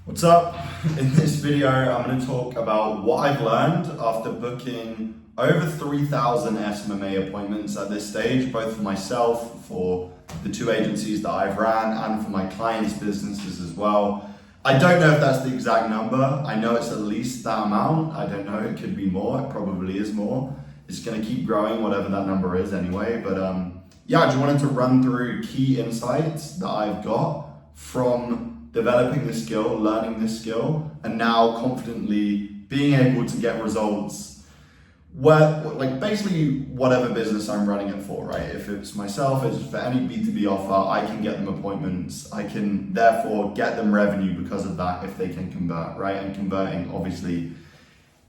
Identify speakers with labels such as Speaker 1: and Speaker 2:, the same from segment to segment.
Speaker 1: What's up? In this video, I'm going to talk about what I've learned after booking over 3,000 SMMA appointments at this stage, both for myself, for the two agencies that I've ran, and for my clients' businesses as well. I don't know if that's the exact number. I know it's at least that amount. I don't know, it could be more. It probably is more. It's going to keep growing, whatever that number is anyway. But yeah, I just wanted to run through key insights that I've got from developing this skill, learning this skill, and now confidently being able to get results where, like, basically whatever business I'm running it for, right? If it's myself, it's for any B2B offer, I can get them appointments. I can therefore get them revenue because of that if they can convert, right? And converting obviously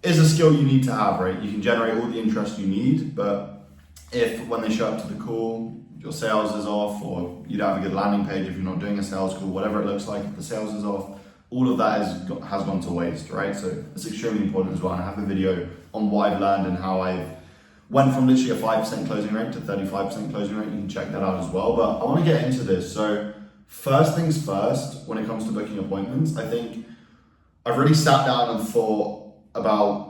Speaker 1: is a skill you need to have, right? You can generate all the interest you need, but if when they show up to the call, your sales is off, or you don't have a good landing page if you're not doing a sales call, whatever it looks like, if the sales is off, all of that has gone to waste, right? So it's extremely important as well. And I have a video on what I've learned and how I've went from literally a 5% closing rate to 35% closing rate. You can check that out as well. But I want to get into this. So first things first, when it comes to booking appointments, I think I've really sat down and thought about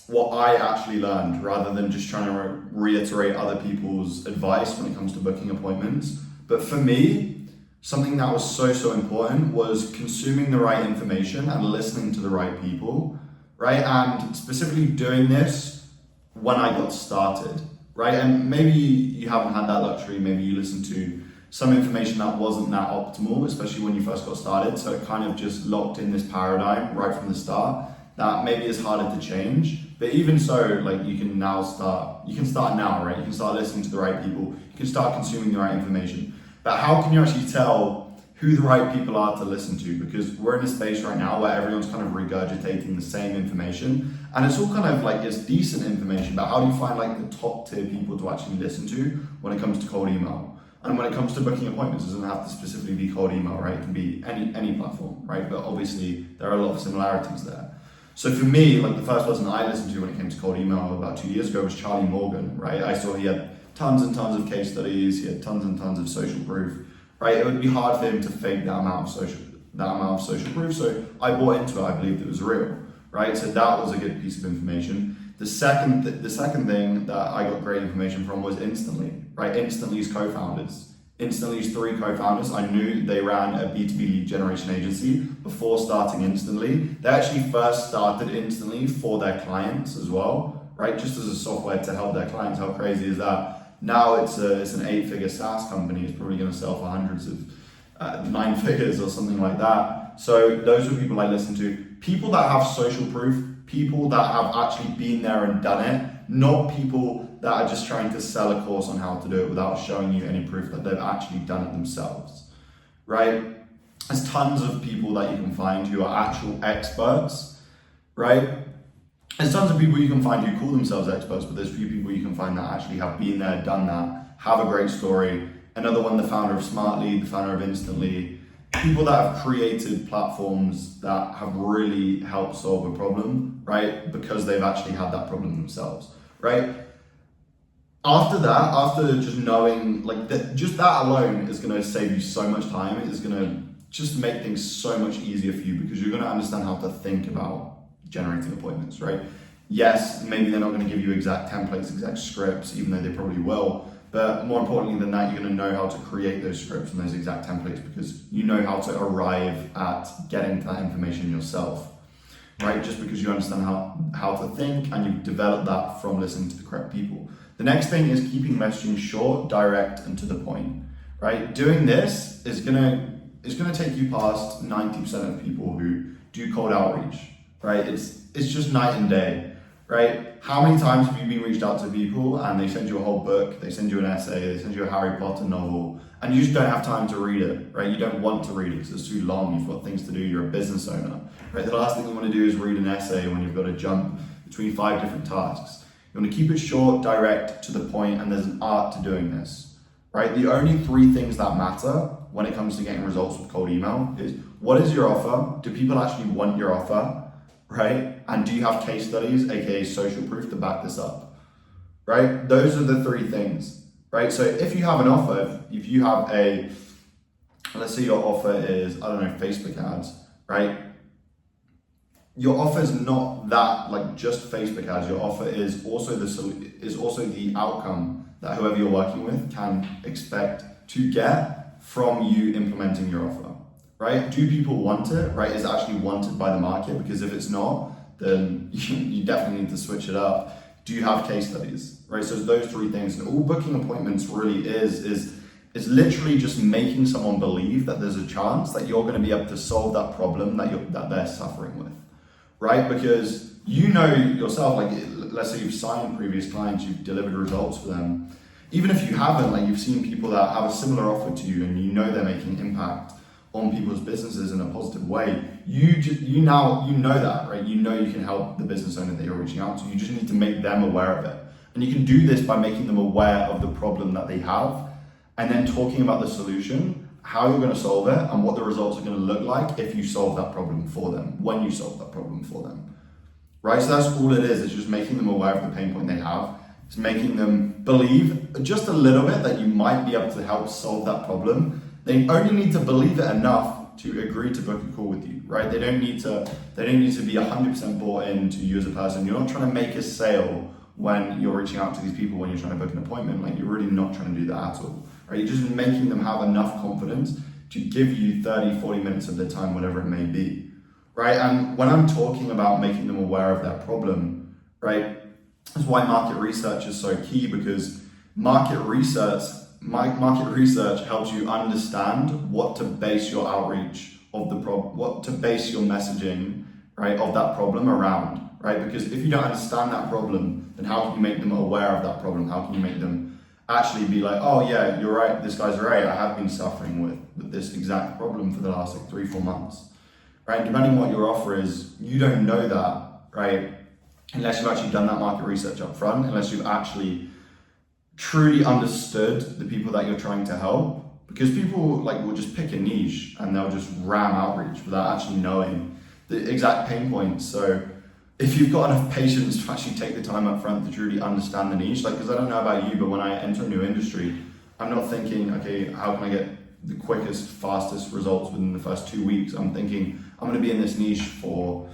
Speaker 1: what I actually learned rather than just trying to reiterate other people's advice when it comes to booking appointments. But for me, something that was so important was consuming the right information and listening to the right people, right? And specifically doing this when I got started, right? And maybe you haven't had that luxury, maybe you listened to some information that wasn't that optimal, especially when you first got started. So it kind of just locked in this paradigm right from the start that maybe is harder to change. But even so, like, you can start now, right? You can start listening to the right people. You can start consuming the right information. But how can you actually tell who the right people are to listen to? Because we're in a space right now where everyone's kind of regurgitating the same information, and it's all kind of like, it's decent information, but how do you find like the top tier people to actually listen to when it comes to cold email? And when it comes to booking appointments, it doesn't have to specifically be cold email, right? It can be any platform, right? But obviously there are a lot of similarities there. So for me, like, the first person I listened to when it came to cold email about 2 years ago was Charlie Morgan, right? I saw he had tons and tons of case studies, he had tons and tons of social proof, right? It would be hard for him to fake that amount of social proof. So I bought into it, I believed it was real, right? So that was a good piece of information. The second thing that I got great information from was Instantly, right? Instantly's co-founders. Instantly's three co-founders, I knew they ran a B2B lead generation agency before starting Instantly. They actually first started Instantly for their clients as well, right? Just as a software to help their clients. How crazy is that? Now it's an 8-figure SaaS company. It's probably going to sell for hundreds of 9 figures or something like that. So those are people I listen to. People that have social proof, people that have actually been there and done it, not people that are just trying to sell a course on how to do it without showing you any proof that they've actually done it themselves, right? There's tons of people that you can find who are actual experts, right? There's tons of people you can find who call themselves experts, but there's few people you can find that actually have been there, done that, have a great story. Another one, the founder of Smartly, the founder of Instantly, people that have created platforms that have really helped solve a problem, right? Because they've actually had that problem themselves, right? After that, after just knowing, like, just that alone is going to save you so much time. It is going to just make things so much easier for you because you're going to understand how to think about generating appointments, right? Yes, maybe they're not going to give you exact templates, exact scripts, even though they probably will. But more importantly than that, you're going to know how to create those scripts and those exact templates because you know how to arrive at getting that information yourself, right? Just because you understand how to think and you've developed that from listening to the correct people. The next thing is keeping messaging short, direct, and to the point, right? Doing this is gonna take you past 90% of people who do cold outreach, right? It's just night and day, right? How many times have you been reached out to people and they send you a whole book, they send you an essay, they send you a Harry Potter novel, and you just don't have time to read it, right? You don't want to read it because it's too long, you've got things to do, you're a business owner, right? The last thing you want to do is read an essay when you've got to jump between 5 different tasks. You want to keep it short, direct, to the point, and there's an art to doing this, right? The only 3 things that matter when it comes to getting results with cold email is, what is your offer? Do people actually want your offer, right? And do you have case studies, aka social proof, to back this up, right? Those are the 3 things, right? So if you have an offer, if you have let's say your offer is, I don't know, Facebook ads, right? Your offer is not that like just Facebook ads. Your offer is also the outcome that whoever you're working with can expect to get from you implementing your offer, right? Do people want it, right? Is it actually wanted by the market? Because if it's not, then you definitely need to switch it up. Do you have case studies, right? So it's those three things. And all booking appointments really is literally just making someone believe that there's a chance that you're going to be able to solve that problem that they're suffering with, right? Because you know yourself, like let's say you've signed previous clients, you've delivered results for them. Even if you haven't, like you've seen people that have a similar offer to you and you know they're making impact on people's businesses in a positive way, you know that, right? You know you can help the business owner that you're reaching out to. You just need to make them aware of it. And you can do this by making them aware of the problem that they have and then talking about the solution, how you're going to solve it, and what the results are going to look like if you solve that problem for them, when you solve that problem for them, right? So that's all it is. It's just making them aware of the pain point they have. It's making them believe just a little bit that you might be able to help solve that problem. They only need to believe it enough to agree to book a call with you, right? They don't need to be 100% bought into you as a person. You're not trying to make a sale when you're reaching out to these people, when you're trying to book an appointment. Like, you're really not trying to do that at all, right? You're just making them have enough confidence to give you 30, 40 minutes of their time, whatever it may be, right? And when I'm talking about making them aware of that problem, right, that's why market research is so key, because market research helps you understand what to base your outreach of the problem, what to base your messaging, right, of that problem around, right? Because if you don't understand that problem, then how can you make them aware of that problem? How can you make them actually be like, oh yeah, you're right, this guy's right, I have been suffering with this exact problem for the last like 3-4 months, right? Depending on what your offer is, you don't know that, right? Unless you've actually done that market research up front, unless you've actually truly understood the people that you're trying to help. Because people like will just pick a niche and they'll just ram outreach without actually knowing the exact pain points. So if you've got enough patience to actually take the time up front to truly understand the niche, like, because I don't know about you, but when I enter a new industry, I'm not thinking, okay, how can I get the quickest, fastest results within the first 2 weeks? I'm thinking, I'm going to be in this niche for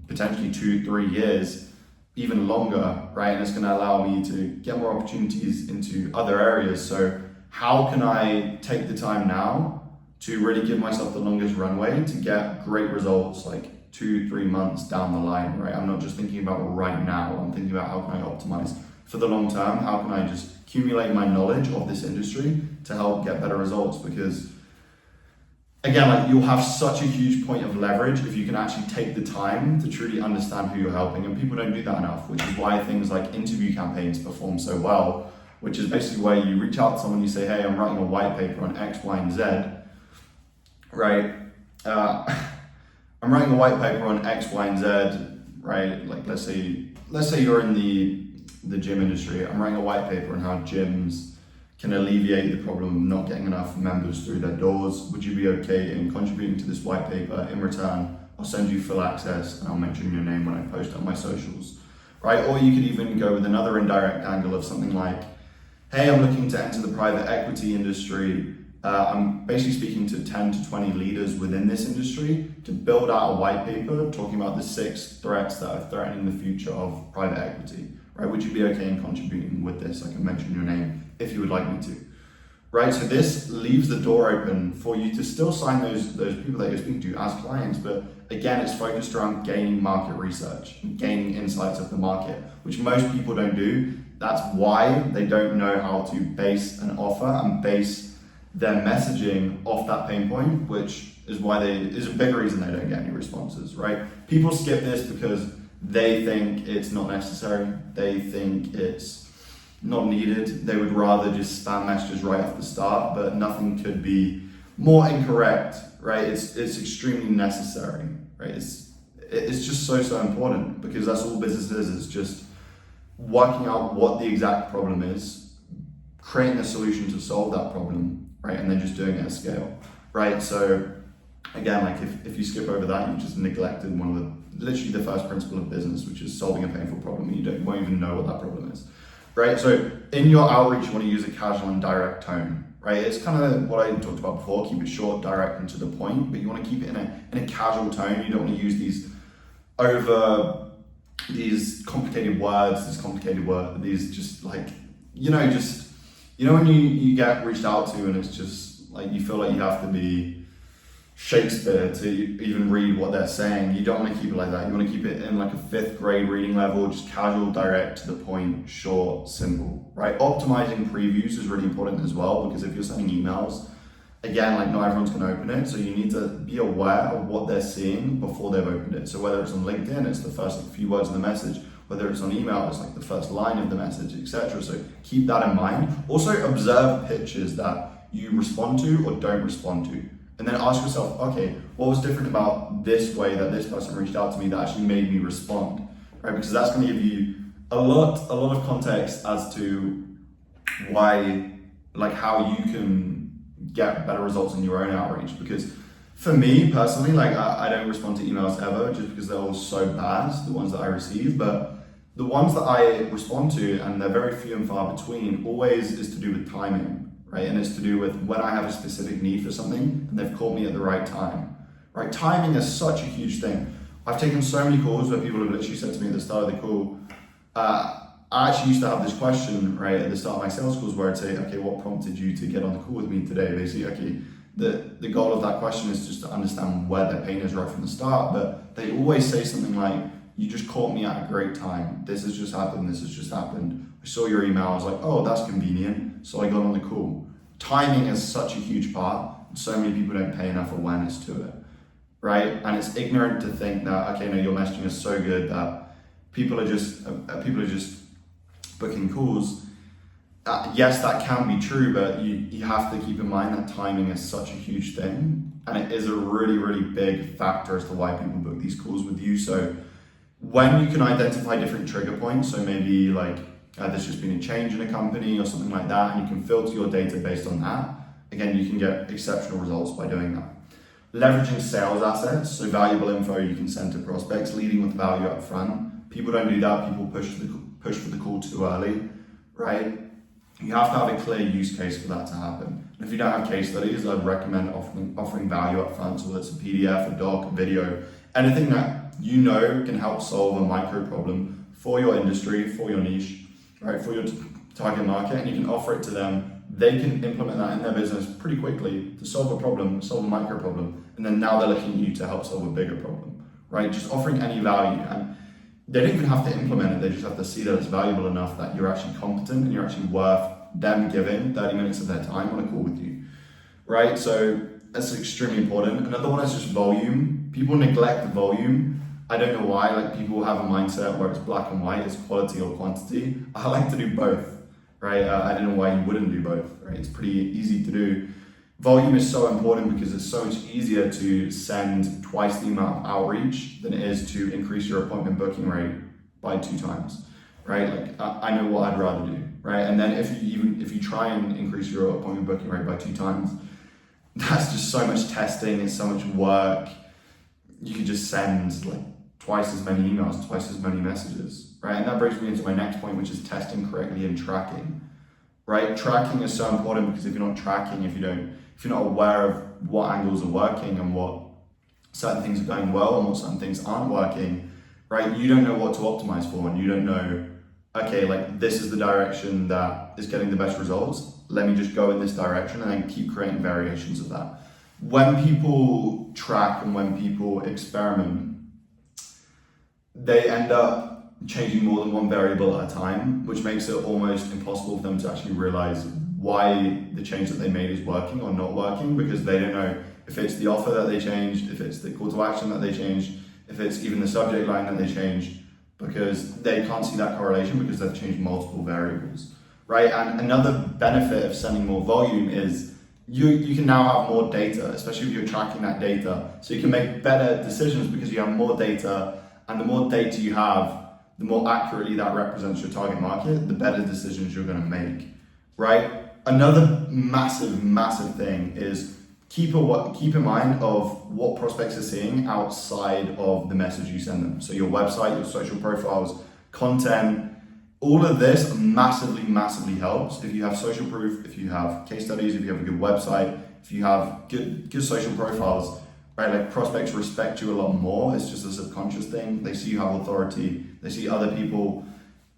Speaker 1: potentially 2-3 years, even longer, right? And it's going to allow me to get more opportunities into other areas. So how can I take the time now to really give myself the longest runway to get great results like 2-3 months down the line, right? I'm not just thinking about right now. I'm thinking about how can I optimize for the long term? How can I just accumulate my knowledge of this industry to help get better results? Because again, like, you'll have such a huge point of leverage if you can actually take the time to truly understand who you're helping. And people don't do that enough, which is why things like interview campaigns perform so well, which is basically where you reach out to someone, you say, hey, I'm writing a white paper on X, Y, and Z, right? I'm writing a white paper on X, Y, and Z, right? Like, let's say you're in the gym industry. I'm writing a white paper on how gyms can alleviate the problem of not getting enough members through their doors. Would you be okay in contributing to this white paper? In return, I'll send you full access and I'll mention your name when I post it on my socials, right? Or you could even go with another indirect angle of something like, hey, I'm looking to enter the private equity industry. I'm basically speaking to 10 to 20 leaders within this industry to build out a white paper talking about the 6 threats that are threatening the future of private equity, right? Would you be okay in contributing with this? I can mention your name if you would like me to, right? So this leaves the door open for you to still sign those people that you're speaking to as clients, but again, it's focused around gaining market research and gaining insights of the market, which most people don't do. That's why they don't know how to base an offer and base their messaging off that pain point, which is why is a big reason they don't get any responses, right? People skip this because they think it's not necessary. They think it's not needed. They would rather just spam messages right off the start, but nothing could be more incorrect, right? It's extremely necessary, right? It's just so important, because that's all business is just working out what the exact problem is, creating a solution to solve that problem, right? And then just doing it at scale, right? So again, like if you skip over that, you've just neglected literally the first principle of business, which is solving a painful problem. You won't even know what that problem is, right? So in your outreach, you want to use a casual and direct tone, right? It's kind of what I talked about before, keep it short, direct, and to the point, but you want to keep it in a casual tone. You don't want to use these complicated words, these just like, when you get reached out to and it's just like, you feel like you have to be Shakespeare to even read what they're saying. You don't want to keep it like that. You want to keep it in like a 5th grade reading level, just casual, direct, to the point, short, simple, right? Optimizing previews is really important as well, because if you're sending emails, again, like not everyone's going to open it. So you need to be aware of what they're seeing before they've opened it. So whether it's on LinkedIn, it's the first few words of the message. Whether it's on email, it's like the first line of the message, etc. So keep that in mind. Also observe pitches that you respond to or don't respond to. And then ask yourself, okay, what was different about this way that this person reached out to me that actually made me respond, right? Because that's going to give you a lot of context as to why, like how you can get better results in your own outreach. Because for me personally, like I don't respond to emails ever, just because they're all so bad, the ones that I receive. But the ones that I respond to, and they're very few and far between, always is to do with timing. Right? And it's to do with when I have a specific need for something and they've caught me at the right time, right? Timing is such a huge thing. I've taken so many calls where people have literally said to me at the start of the call, I actually used to have this question, right, at the start of my sales calls where I'd say, okay, what prompted you to get on the call with me today? Basically, okay, the goal of that question is just to understand where their pain is right from the start, but they always say something like, you just caught me at a great time. This has just happened. I saw your email, I was like, oh, that's convenient. So I got on the call. Timing is such a huge part. So many people don't pay enough awareness to it, right? And it's ignorant to think that, okay, no, your messaging is so good that people are just booking calls. Yes, that can be true, but you have to keep in mind that timing is such a huge thing. And it is a really, really big factor as to why people book these calls with you. So when you can identify different trigger points, so maybe like, there's just been a change in a company or something like that, and you can filter your data based on that. Again, you can get exceptional results by doing that. Leveraging sales assets, so valuable info you can send to prospects, leading with value up front. People don't do that, people push for the call too early, right? You have to have a clear use case for that to happen. And if you don't have case studies, I'd recommend offering value up front, so whether it's a PDF, a doc, a video, anything that you know can help solve a micro problem for your industry, for your niche, right, for your target market, and you can offer it to them. They can implement that in their business pretty quickly to solve a problem, solve a micro problem, and then now they're looking at you to help solve a bigger problem, right? Just offering any value, and they don't even have to implement it, they just have to see that it's valuable enough that you're actually competent and you're actually worth them giving 30 minutes of their time on a call with you, right? So that's extremely important. Another one is just volume. People neglect volume. I don't know why, like people have a mindset where it's black and white, it's quality or quantity. I like to do both, right? I don't know why you wouldn't do both, right? It's pretty easy to do. Volume is so important because it's so much easier to send twice the amount of outreach than it is to increase your appointment booking rate by 2 times, right? Like I know what I'd rather do, right? And then if you try and increase your appointment booking rate by 2 times, that's just so much testing, it's so much work. You could just send like twice as many emails, twice as many messages, right? And that brings me into my next point, which is testing correctly and tracking, right? Tracking is so important because if you're not tracking, if you're not aware of what angles are working and what certain things are going well and what certain things aren't working, right? You don't know what to optimize for, and you don't know, okay, like this is the direction that is getting the best results. Let me just go in this direction and then keep creating variations of that. When people track and when people experiment, they end up changing more than one variable at a time, which makes it almost impossible for them to actually realize why the change that they made is working or not working, because they don't know if it's the offer that they changed, if it's the call to action that they changed, if it's even the subject line that they changed, because they can't see that correlation because they've changed multiple variables, right? And another benefit of sending more volume is you can now have more data, especially if you're tracking that data. So you can make better decisions because you have more data, and the more data you have, the more accurately that represents your target market, the better decisions you're going to make, right? Another massive thing is keep in mind of what prospects are seeing outside of the message you send them. So your website, your social profiles, content, All of this massively helps if you have social proof, if you have case studies, if you have a good website, if you have good social profiles, right? Like prospects respect you a lot more. It's just a subconscious thing. They see you have authority. They see other people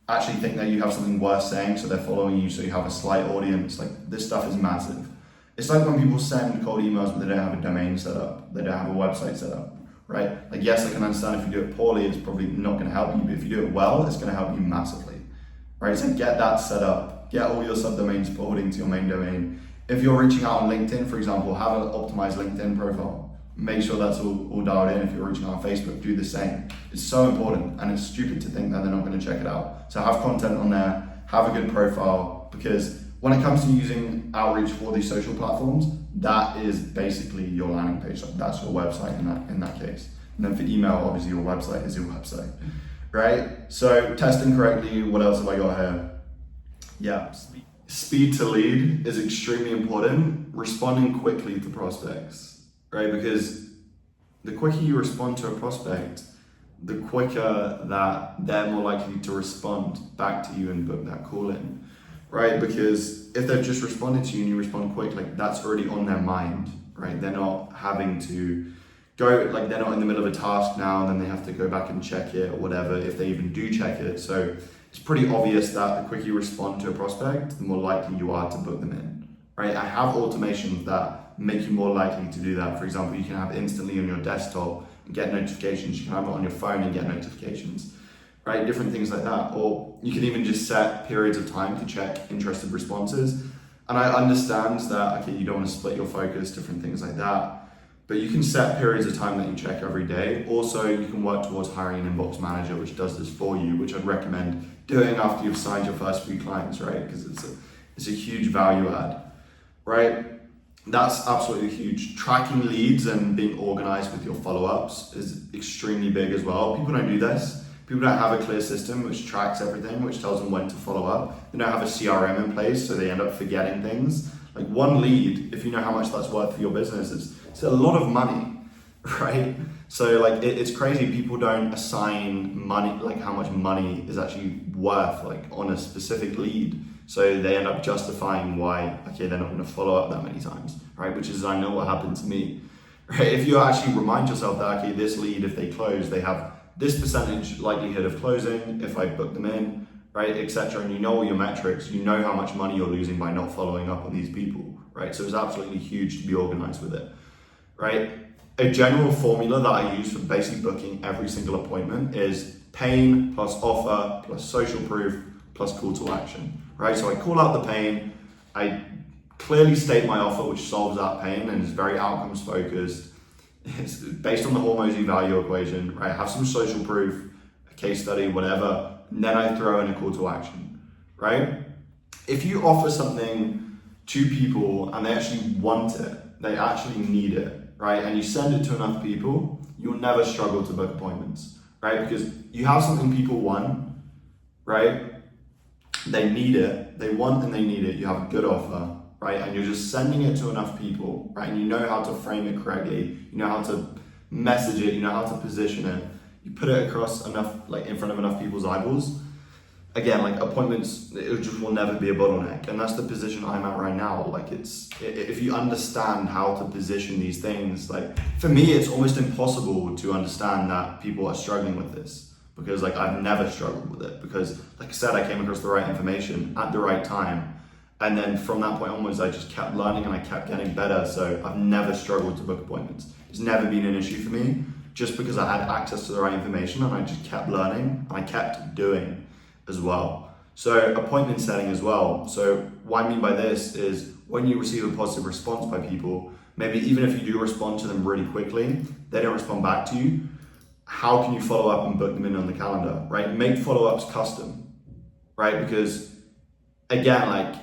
Speaker 1: actually think that you have something worth saying, so they're following you, so you have a slight audience. Like this stuff is massive. It's like when people send cold emails but they don't have a domain set up, they don't have a website set up, right? Like yes, I can understand if you do it poorly, it's probably not going to help you, but if you do it well, it's going to help you massively, right? So get that set up, get all your subdomains forwarding to your main domain. If you're reaching out on LinkedIn, for example, have an optimized LinkedIn profile. Make sure that's all dialed in. If you're reaching out on Facebook, do the same. It's so important, and it's stupid to think that they're not going to check it out. So have content on there, have a good profile, because when it comes to using outreach for these social platforms, that is basically your landing page. That's your website in that case. And then for email, obviously your website is your website, right? So testing correctly. What else have I got here? Yeah, speed to lead is extremely important. Responding quickly to prospects. Right, because the quicker you respond to a prospect, the quicker that they're more likely to respond back to you and book that call in, right? Because if they've just responded to you and you respond quick, like that's already on their mind, right? They're not having to go, like they're not in the middle of a task now and then they have to go back and check it or whatever, if they even do check it. So it's pretty obvious that the quicker you respond to a prospect, the more likely you are to book them in, right? I have automations that make you more likely to do that. For example, you can have instantly on your desktop and get notifications. You can have it on your phone and get notifications, right? Different things like that. Or you can even just set periods of time to check interested responses. And I understand that, okay, you don't want to split your focus, different things like that, but you can set periods of time that you check every day. Also, you can work towards hiring an inbox manager, which does this for you, which I'd recommend doing after you've signed your first few clients, right? Because it's a huge value add, right? That's absolutely huge. Tracking leads and being organized with your follow-ups is extremely big as well. People don't do this. People don't have a clear system which tracks everything, which tells them when to follow up. They don't have a CRM in place, so they end up forgetting things. Like one lead, if you know how much that's worth for your business, it's a lot of money, right? So like it's crazy. People don't assign money, like how much money is actually worth, like on a specific lead. So they end up justifying why, okay, they're not going to follow up that many times, right? Which is, I know what happened to me, right? If you actually remind yourself that, okay, this lead, if they close, they have this percentage likelihood of closing if I book them in, right, etc. And you know all your metrics, you know how much money you're losing by not following up on these people, right? So it's absolutely huge to be organized with it, right? A general formula that I use for basically booking every single appointment is pain plus offer plus social proof plus call to action. Right, so I call out the pain, I clearly state my offer which solves that pain and is very outcomes focused. It's based on the Hormozy value equation, right? I have some social proof, a case study, whatever, and then I throw in a call to action, right? If you offer something to people and they actually want it, they actually need it, right? And you send it to enough people, you'll never struggle to book appointments, right? Because you have something people want, right? They need it, they want and they need it, you have a good offer, right? And you're just sending it to enough people, right? And you know how to frame it correctly, you know how to message it, you know how to position it, you put it across enough, like in front of enough people's eyeballs. Again, like appointments, it just will never be a bottleneck. And that's the position I'm at right now. Like if you understand how to position these things, like for me, it's almost impossible to understand that people are struggling with this. Because like I've never struggled with it, because like I said, I came across the right information at the right time, and then from that point onwards I just kept learning and I kept getting better. So I've never struggled to book appointments. It's never been an issue for me, just because I had access to the right information and I just kept learning and I kept doing as well. So appointment setting as well. So what I mean by this is when you receive a positive response by people, maybe even if you do respond to them really quickly, they don't respond back to you, how can you follow up and book them in on the calendar, right? Make follow-ups custom, right? Because again, like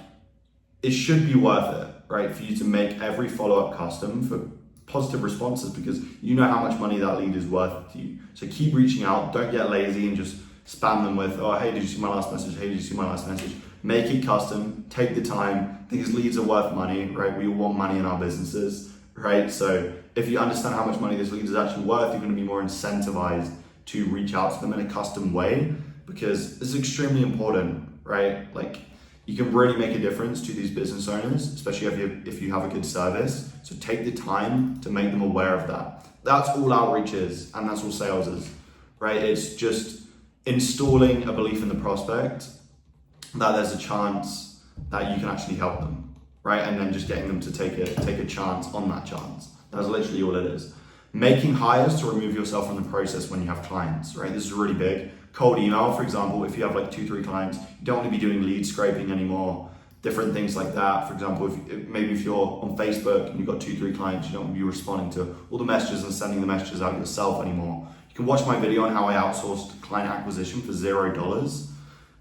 Speaker 1: it should be worth it, right? For you to make every follow-up custom for positive responses, because you know how much money that lead is worth to you. So keep reaching out, don't get lazy and just spam them with, oh, hey, did you see my last message? Hey, did you see my last message? Make it custom, take the time. These leads are worth money, right? We all want money in our businesses, right? So if you understand how much money this lead is actually worth, you're going to be more incentivized to reach out to them in a custom way because it's extremely important, right? Like, you can really make a difference to these business owners, especially if you have a good service. So take the time to make them aware of that. That's all outreach is, and that's all sales is, right? It's just installing a belief in the prospect that there's a chance that you can actually help them, right? And then just getting them to take a chance on that chance. That's literally all it is. Making hires to remove yourself from the process when you have clients, right? This is really big. Cold email, for example, if you have like 2-3 clients, you don't want to be doing lead scraping anymore, different things like that. For example, if you're on Facebook and you've got 2-3 clients, you don't want to be responding to all the messages and sending the messages out yourself anymore. You can watch my video on how I outsourced client acquisition for $0,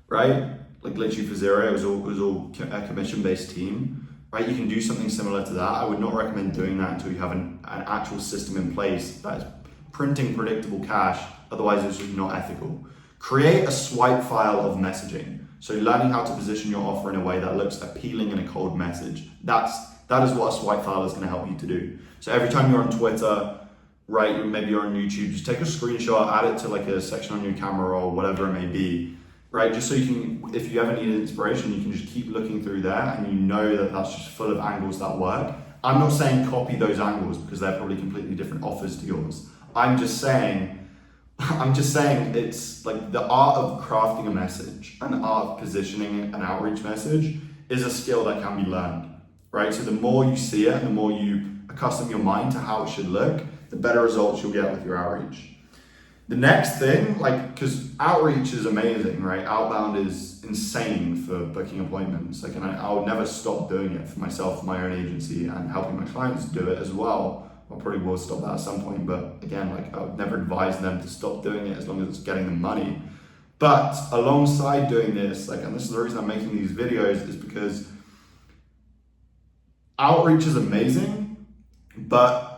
Speaker 1: right? Like literally for zero, it was all a commission-based team, right? You can do something similar to that. I would not recommend doing that until you have an actual system in place that is printing predictable cash. Otherwise, it's just not ethical. Create a swipe file of messaging. So learning how to position your offer in a way that looks appealing in a cold message. That is what a swipe file is going to help you to do. So every time you're on Twitter, right, maybe you're on YouTube, just take a screenshot, add it to like a section on your camera or whatever it may be, right? Just so you can, if you ever need inspiration, you can just keep looking through there and you know that that's just full of angles that work. I'm not saying copy those angles because they're probably completely different offers to yours. I'm just saying it's like the art of crafting a message and the art of positioning an outreach message is a skill that can be learned, right? So the more you see it and the more you accustom your mind to how it should look, the better results you'll get with your outreach. The next thing, like, because outreach is amazing, right? Outbound is insane for booking appointments. Like, and I would never stop doing it for myself, for my own agency, and helping my clients do it as well. I probably will stop that at some point, but again, like, I would never advise them to stop doing it as long as it's getting them money. But alongside doing this, like, and this is the reason I'm making these videos, is because outreach is amazing, but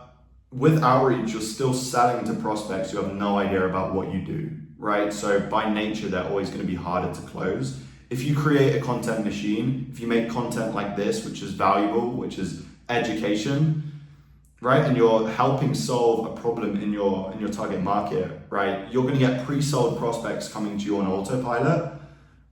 Speaker 1: with outreach, you're still selling to prospects who have no idea about what you do, right? So by nature, they're always going to be harder to close. If you create a content machine, if you make content like this, which is valuable, which is education, right? And you're helping solve a problem in your target market, right? You're going to get pre-sold prospects coming to you on autopilot,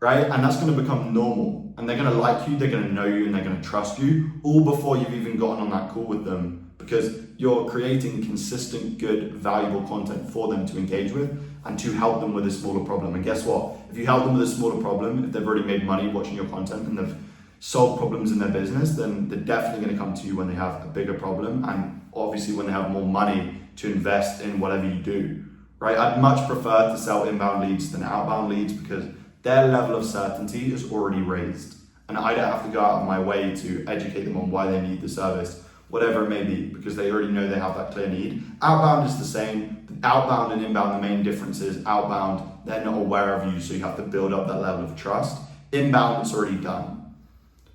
Speaker 1: right? And that's going to become normal. And they're going to like you, they're going to know you, and they're going to trust you, all before you've even gotten on that call with them, because you're creating consistent, good, valuable content for them to engage with and to help them with a smaller problem. And guess what? If you help them with a smaller problem, if they've already made money watching your content and they've solved problems in their business, then they're definitely going to come to you when they have a bigger problem, and obviously when they have more money to invest in whatever you do, right? I'd much prefer to sell inbound leads than outbound leads because their level of certainty is already raised. And I don't have to go out of my way to educate them on why they need the service, whatever it may be, because they already know they have that clear need. Outbound is the same. Outbound and inbound, the main difference is outbound, they're not aware of you, so you have to build up that level of trust. Inbound, it's already done,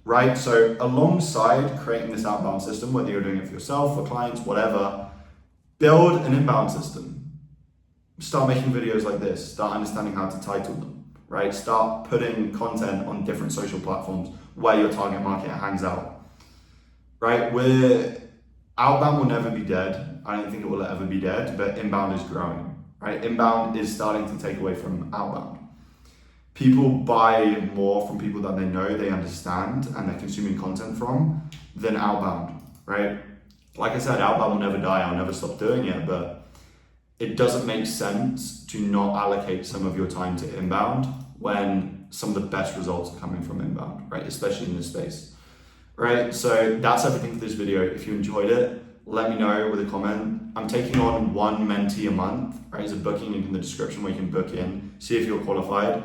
Speaker 1: right? So alongside creating this outbound system, whether you're doing it for yourself, for clients, whatever, build an inbound system. Start making videos like this, start understanding how to title them, right? Start putting content on different social platforms where your target market hangs out. Right, outbound will never be dead. I don't think it will ever be dead, but inbound is growing, right? Inbound is starting to take away from outbound. People buy more from people that they know, they understand, and they're consuming content from than outbound, right? Like I said, outbound will never die. I'll never stop doing it, but it doesn't make sense to not allocate some of your time to inbound when some of the best results are coming from inbound, right? Especially in this space. Right, so that's everything for this video. If you enjoyed it, let me know with a comment. I'm taking on one mentee a month, right? There's a booking link in the description where you can book in, see if you're qualified.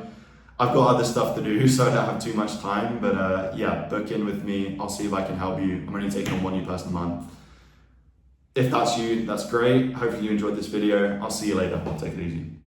Speaker 1: I've got other stuff to do, so I don't have too much time, but yeah, book in with me. I'll see if I can help you. I'm only taking on one new person a month. If that's you, that's great. Hopefully you enjoyed this video. I'll see you later. Take it easy.